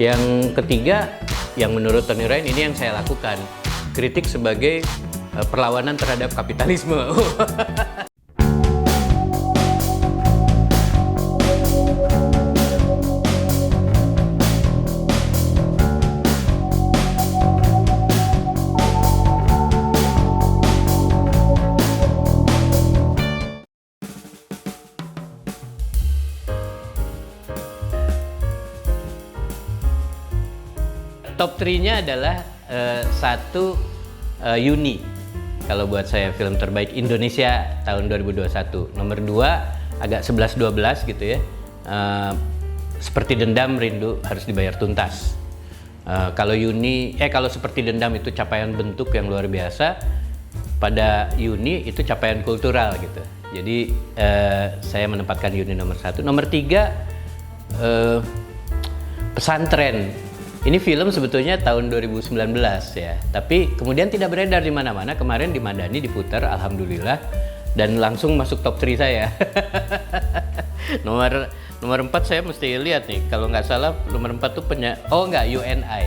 Yang ketiga, yang menurut Tony Ryan ini yang saya lakukan, kritik sebagai perlawanan terhadap kapitalisme. Top 3-nya adalah satu Yuni. Kalau buat saya film terbaik Indonesia tahun 2021. Nomor 2 agak 11-12 gitu ya. Seperti Dendam, Rindu Harus Dibayar Tuntas. Kalau Seperti Dendam itu capaian bentuk yang luar biasa, pada Yuni itu capaian kultural gitu. Jadi saya menempatkan Yuni nomor 1. Nomor 3 Pesantren. Ini film sebetulnya tahun 2019 ya, tapi kemudian tidak beredar di mana-mana. Kemarin di Madani diputar, alhamdulillah, dan langsung masuk top 3 saya. nomor 4 saya mesti lihat nih, kalau nggak salah nomor 4 tuh UNI.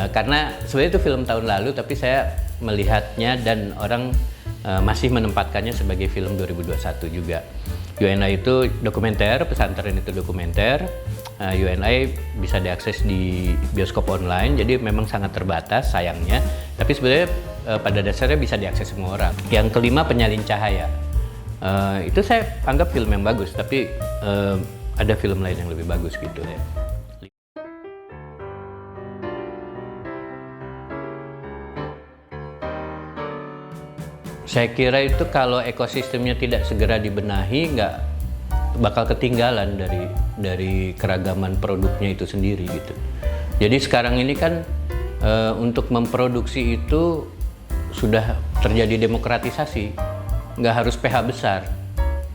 Karena sebenarnya itu film tahun lalu, tapi saya melihatnya dan orang masih menempatkannya sebagai film 2021 juga. UNI itu dokumenter, Pesantren itu dokumenter. UNI bisa diakses di bioskop online, jadi memang sangat terbatas sayangnya. Tapi sebenarnya pada dasarnya bisa diakses semua orang. Yang kelima Penyalin Cahaya. Itu saya anggap film yang bagus, tapi ada film lain yang lebih bagus gitu ya. Saya kira itu kalau ekosistemnya tidak segera dibenahi, nggak bakal ketinggalan dari keragaman produknya itu sendiri gitu. Jadi sekarang ini kan untuk memproduksi itu sudah terjadi demokratisasi, nggak harus PH besar.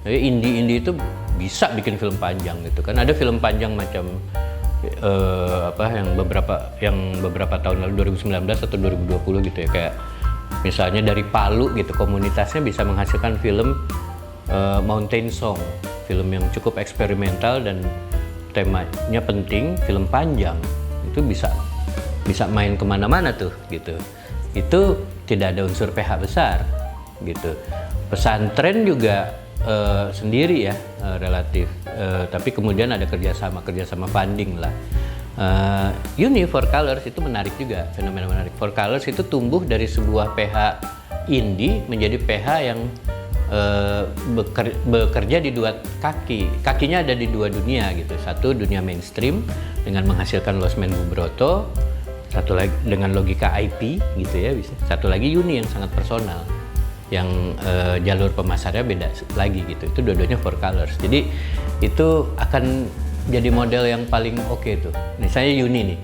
Jadi indie itu bisa bikin film panjang gitu kan. Ada film panjang macam yang beberapa tahun lalu 2019 atau 2020 gitu ya, kayak misalnya dari Palu gitu, komunitasnya bisa menghasilkan film Mountain Song, film yang cukup eksperimental dan temanya penting, film panjang itu bisa main kemana-mana tuh gitu. Itu tidak ada unsur PH besar gitu. Pesantren juga sendiri ya relatif, tapi kemudian ada kerjasama funding lah. Uni For Colors itu menarik juga, fenomena menarik. For Colors itu tumbuh dari sebuah PH indie menjadi PH yang bekerja di dua kakinya ada di dua dunia gitu. Satu dunia mainstream dengan menghasilkan Losmen Bubroto, satu lagi dengan logika IP gitu ya bisa. Satu lagi Uni yang sangat personal, yang jalur pemasarnya beda lagi gitu. Itu dua-duanya For Colors. Jadi itu akan jadi model yang paling oke tuh. Misalnya Uni nih,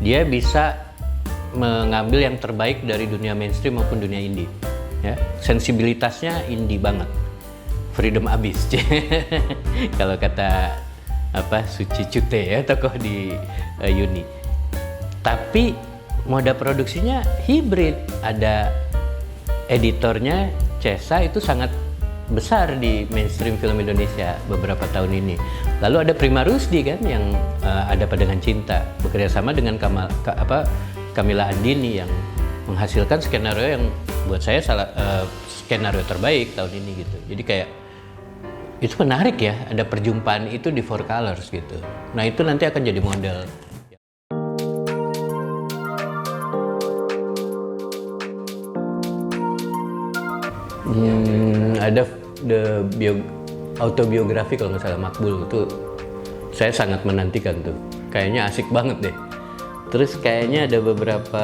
dia bisa mengambil yang terbaik dari dunia mainstream maupun dunia indie. Ya, sensibilitasnya indie banget, freedom abis. Kalau kata Suci Cute ya, tokoh di Uni. Tapi moda produksinya hibrid, ada editornya Cesa itu sangat besar di mainstream film Indonesia beberapa tahun ini. Lalu ada Prima Rusdi kan yang ada Padangan Cinta, bekerja sama dengan Kamila Andini yang menghasilkan skenario yang buat saya skenario terbaik tahun ini gitu. Jadi kayak itu menarik ya, ada perjumpaan itu di For Colors gitu. Nah itu nanti akan jadi model. Ada autobiografi kalau nggak salah, Makbul, itu saya sangat menantikan tuh. Kayaknya asik banget deh. Terus kayaknya ada beberapa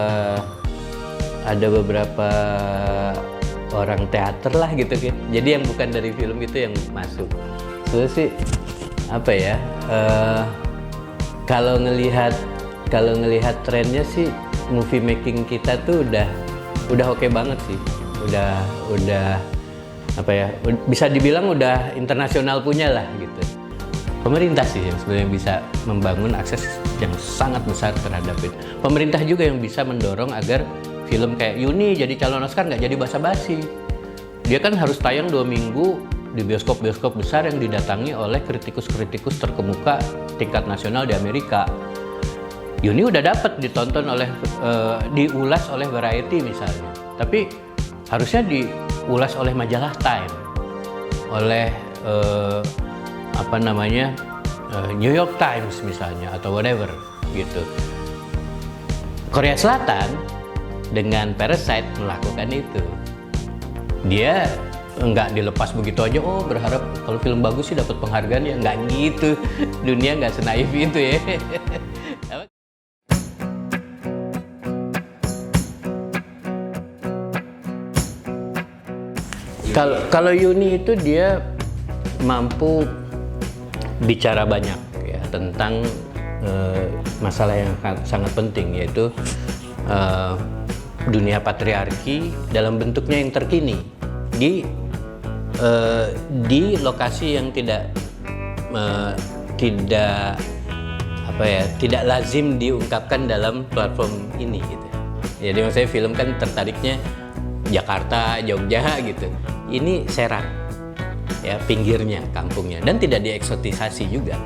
orang teater lah gitu kan. Jadi yang bukan dari film itu yang masuk. Terus sih kalau ngelihat trennya sih movie making kita tuh udah oke banget sih. Udah bisa dibilang udah internasional punya lah gitu. Pemerintah sih yang sebenarnya bisa membangun akses yang sangat besar terhadap itu. Pemerintah juga yang bisa mendorong agar film kayak Uni jadi calon Oscar nggak jadi basa-basi. Dia kan harus tayang 2 minggu di bioskop-bioskop besar yang didatangi oleh kritikus-kritikus terkemuka tingkat nasional di Amerika. Yuni udah dapat ditonton oleh diulas oleh Variety misalnya, tapi harusnya diulas oleh majalah Time, oleh New York Times misalnya atau whatever gitu. Korea Selatan dengan Parasite melakukan itu. Dia nggak dilepas begitu aja, oh berharap kalau film bagus sih dapat penghargaan, ya nggak gitu. Dunia nggak senaif itu ya. Kalau Yuni itu dia mampu bicara banyak ya tentang masalah yang sangat penting, yaitu dunia patriarki dalam bentuknya yang terkini di lokasi yang tidak lazim diungkapkan dalam platform ini gitu. Jadi maksudnya film kan tertariknya Jakarta, Jogja gitu. Ini Serang, ya pinggirnya, kampungnya, dan tidak dieksotisasi juga.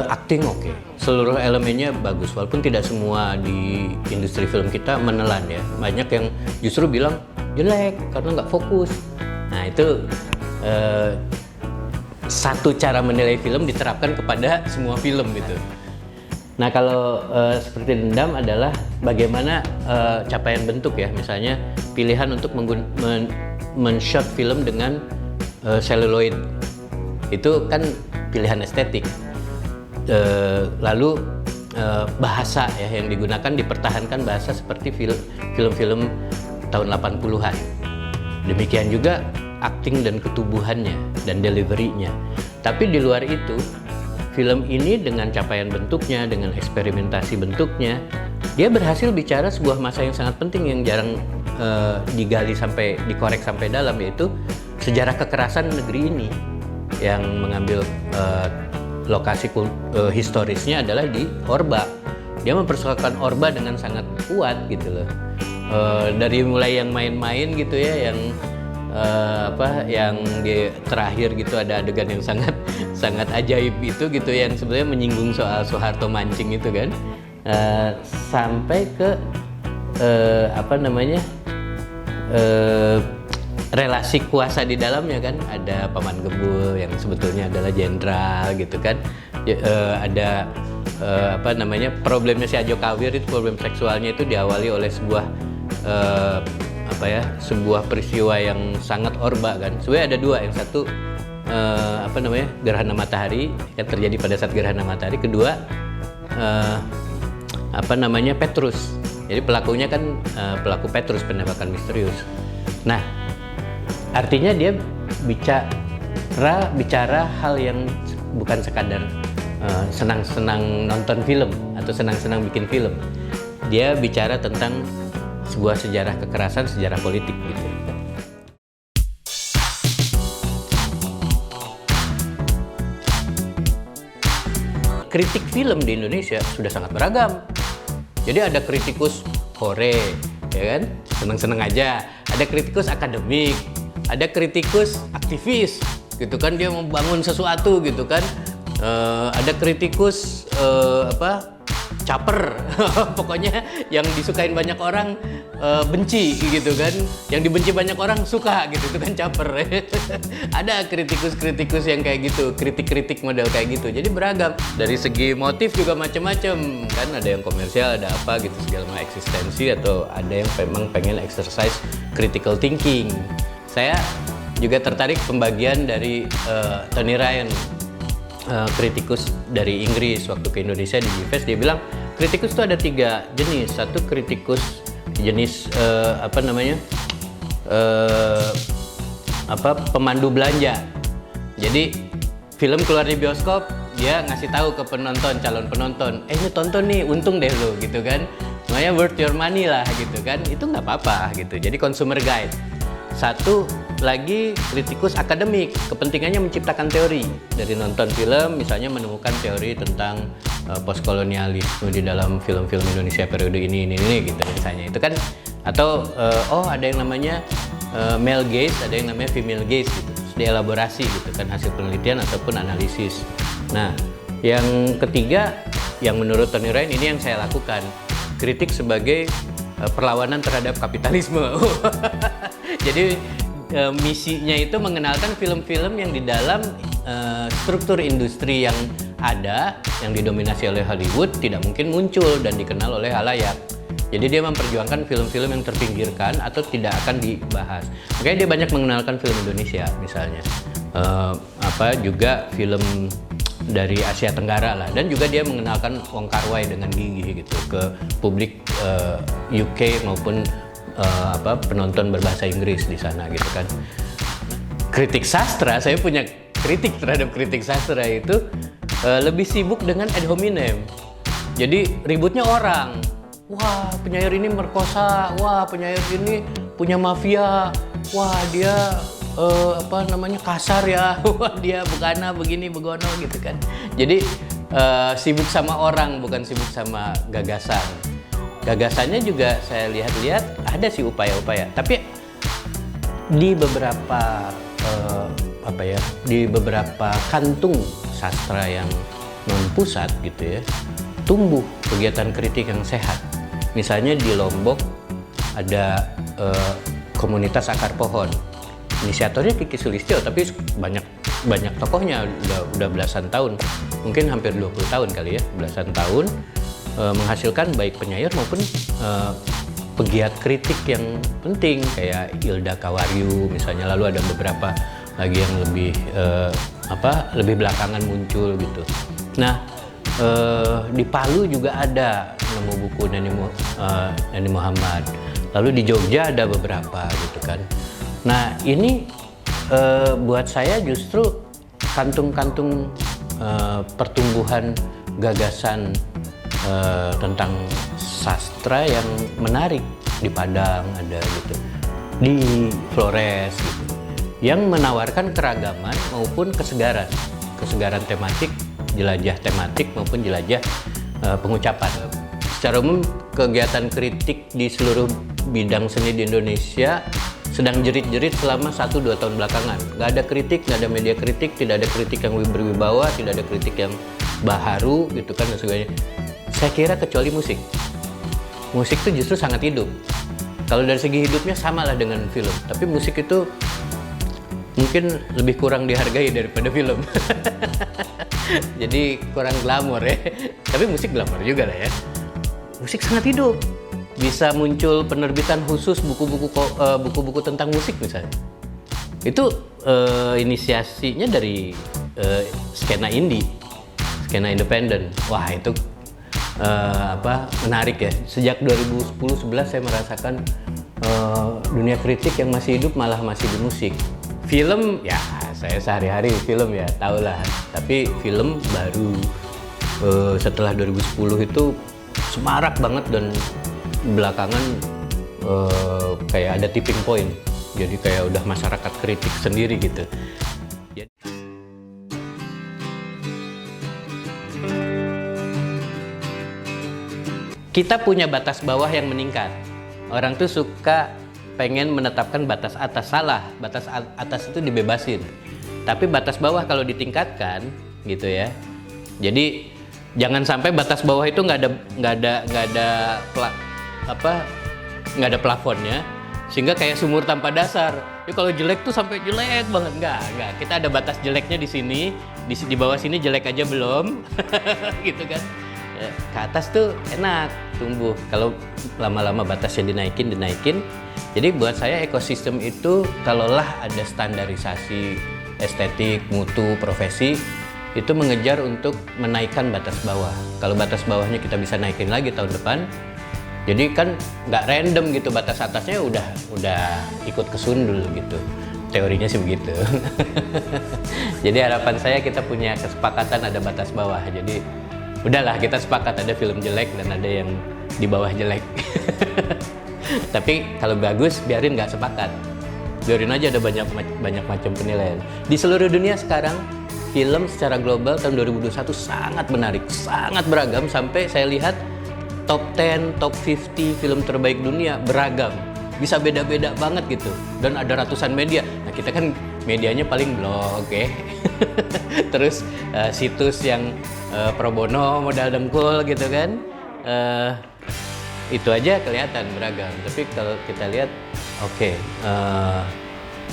Acting oke, seluruh elemennya bagus, walaupun tidak semua di industri film kita menelan ya. Banyak yang justru bilang jelek karena nggak fokus. Nah itu satu cara menilai film diterapkan kepada semua film gitu. Nah kalau seperti Dendam adalah bagaimana capaian bentuk ya, misalnya pilihan untuk men-shot film dengan celluloid, itu kan pilihan estetik. Lalu bahasa ya yang digunakan dipertahankan bahasa seperti film-film tahun 80-an. Demikian juga acting dan ketubuhannya dan delivery-nya. Tapi di luar itu, film ini dengan capaian bentuknya, dengan eksperimentasi bentuknya, dia berhasil bicara sebuah masa yang sangat penting yang jarang dikorek sampai dalam, yaitu sejarah kekerasan negeri ini, yang mengambil lokasi historisnya adalah di Orba. Dia mempersoalkan Orba dengan sangat kuat gitu loh. Dari mulai yang main-main gitu ya, yang di terakhir gitu ada adegan yang sangat ajaib itu gitu, yang sebenarnya menyinggung soal Soeharto mancing itu kan, sampai ke relasi kuasa di dalamnya kan. Ada Paman Gebul yang sebetulnya adalah jenderal gitu kan. Ada problemnya si Ajo Kawir itu, problem seksualnya itu diawali oleh sebuah peristiwa yang sangat Orba kan. Sebenarnya ada dua, yang satu gerhana matahari yang terjadi pada saat gerhana matahari, kedua Petrus. Jadi pelakunya kan pelaku Petrus, penembakan misterius. Nah, artinya dia bicara hal yang bukan sekadar senang-senang nonton film atau senang-senang bikin film. Dia bicara tentang sebuah sejarah kekerasan, sejarah politik gitu. Kritik film di Indonesia sudah sangat beragam. Jadi ada kritikus hore, ya kan, seneng-seneng aja. Ada kritikus akademik, ada kritikus aktivis, gitu kan, dia membangun sesuatu gitu kan. Ada kritikus caper, pokoknya yang disukain banyak orang benci gitu kan, yang dibenci banyak orang suka gitu, itu kan caper. Ada kritikus-kritikus yang kayak gitu, kritik-kritik model kayak gitu. Jadi beragam, dari segi motif juga macam-macam kan, ada yang komersial, ada apa gitu, segala macam eksistensi, atau ada yang memang pengen exercise critical thinking. Saya juga tertarik pembagian dari Tony Ryan, kritikus dari Inggris, waktu ke Indonesia di GIFES. Dia bilang kritikus itu ada 3 jenis. Satu kritikus jenis pemandu belanja. Jadi film keluar di bioskop, dia ngasih tahu ke penonton, calon penonton, ini tonton nih, untung deh lo gitu kan, makanya worth your money lah gitu kan. Itu nggak apa-apa gitu, jadi consumer guide. Satu lagi kritikus akademik, kepentingannya menciptakan teori dari nonton film, misalnya menemukan teori tentang postkolonialisme di dalam film-film Indonesia periode ini gitu misalnya, itu kan. Atau ada yang namanya male gaze, ada yang namanya female gaze gitu, terus dielaborasi gitu kan, hasil penelitian ataupun analisis. Nah, yang ketiga yang menurut Tony Ryan ini yang saya lakukan. Kritik sebagai perlawanan terhadap kapitalisme. Jadi misinya itu mengenalkan film-film yang di dalam struktur industri yang ada, yang didominasi oleh Hollywood, tidak mungkin muncul dan dikenal oleh halayak. Jadi dia memperjuangkan film-film yang terpinggirkan atau tidak akan dibahas. Makanya dia banyak mengenalkan film Indonesia misalnya, juga film dari Asia Tenggara lah, dan juga dia mengenalkan Wong Kar-wai dengan gigih gitu ke publik UK maupun penonton berbahasa Inggris di sana gitu kan. Kritik sastra, saya punya kritik terhadap kritik sastra itu lebih sibuk dengan ad hominem. Jadi ributnya orang. Wah, penyair ini merkosa. Wah, penyair ini punya mafia. Wah, dia kasar ya. Wah, dia begana begini begono gitu kan. Jadi sibuk sama orang, bukan sibuk sama gagasan. Gagasannya juga saya lihat-lihat ada sih upaya-upaya. Tapi di beberapa di beberapa kantung sastra yang non pusat gitu ya, tumbuh kegiatan kritik yang sehat. Misalnya di Lombok ada komunitas akar pohon. Inisiatornya Kiki Sulistyo, tapi banyak tokohnya udah belasan tahun, mungkin hampir 20 tahun kali ya, belasan tahun menghasilkan baik penyair maupun pegiat kritik yang penting kayak Hilda Kawaryu misalnya. Lalu ada beberapa lagi yang lebih belakangan muncul gitu. Nah, di Palu juga ada nemu buku Neni Muhammad. Lalu di Jogja ada beberapa gitu kan. Nah, ini buat saya justru kantung-kantung pertumbuhan gagasan tentang sastra yang menarik. Di Padang ada gitu, di Flores gitu, yang menawarkan keragaman maupun kesegaran tematik, jelajah tematik maupun jelajah pengucapan. Secara umum kegiatan kritik di seluruh bidang seni di Indonesia sedang jerit-jerit selama 1-2 tahun belakangan. Nggak ada kritik, nggak ada media kritik, tidak ada kritik yang berwibawa, tidak ada kritik yang baharu gitu kan dan sebagainya. Saya kira kecuali musik. Musik itu justru sangat hidup. Kalau dari segi hidupnya samalah dengan film, tapi musik itu mungkin lebih kurang dihargai daripada film. Jadi kurang glamor ya. Tapi musik glamor juga lah ya. Musik sangat hidup. Bisa muncul penerbitan khusus buku-buku tentang musik misalnya. Itu inisiasinya dari skena indie, skena independen. Wah, itu menarik ya. Sejak 2010-11 saya merasakan dunia kritik yang masih hidup malah masih di musik. Film ya saya sehari-hari film ya tau lah, tapi film baru setelah 2010 itu semarak banget dan belakangan kayak ada tipping point, jadi kayak udah masyarakat kritik sendiri gitu. Kita punya batas bawah yang meningkat. Orang tuh suka pengen menetapkan batas atas, salah. Batas atas itu dibebasin. Tapi batas bawah kalau ditingkatkan, gitu ya. Jadi jangan sampai batas bawah itu nggak ada plafonnya, sehingga kayak sumur tanpa dasar. Jadi kalau jelek tuh sampai jelek banget, nggak. Kita ada batas jeleknya di sini, di bawah sini jelek aja belum, gitu kan. Ke atas tuh enak tumbuh. Kalau lama-lama batasnya dinaikin. Jadi buat saya ekosistem itu kalaulah ada standarisasi estetik, mutu, profesi, itu mengejar untuk menaikkan batas bawah. Kalau batas bawahnya kita bisa naikin lagi tahun depan, jadi kan nggak random gitu, batas atasnya udah ikut kesundul gitu. Teorinya sih begitu. Jadi harapan saya kita punya kesepakatan ada batas bawah. Jadi udahlah kita sepakat ada film jelek dan ada yang di bawah jelek. Tapi kalau bagus biarin nggak sepakat. Biarin aja ada banyak macam penilaian. Di seluruh dunia sekarang film secara global tahun 2021 sangat menarik, sangat beragam, sampai saya lihat top 10, top 50 film terbaik dunia beragam. Bisa beda-beda banget gitu. Dan ada ratusan media. Nah, kita kan medianya paling blog ya. Terus situs yang pro bono modal dengkul gitu kan. Itu aja kelihatan beragam. Tapi kalau kita lihat,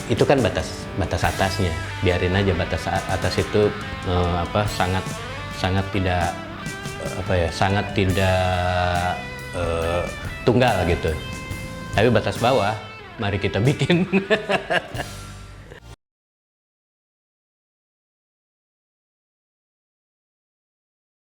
itu kan batas atasnya. Biarin aja batas atas itu sangat tidak tunggal gitu. Tapi batas bawah, mari kita bikin.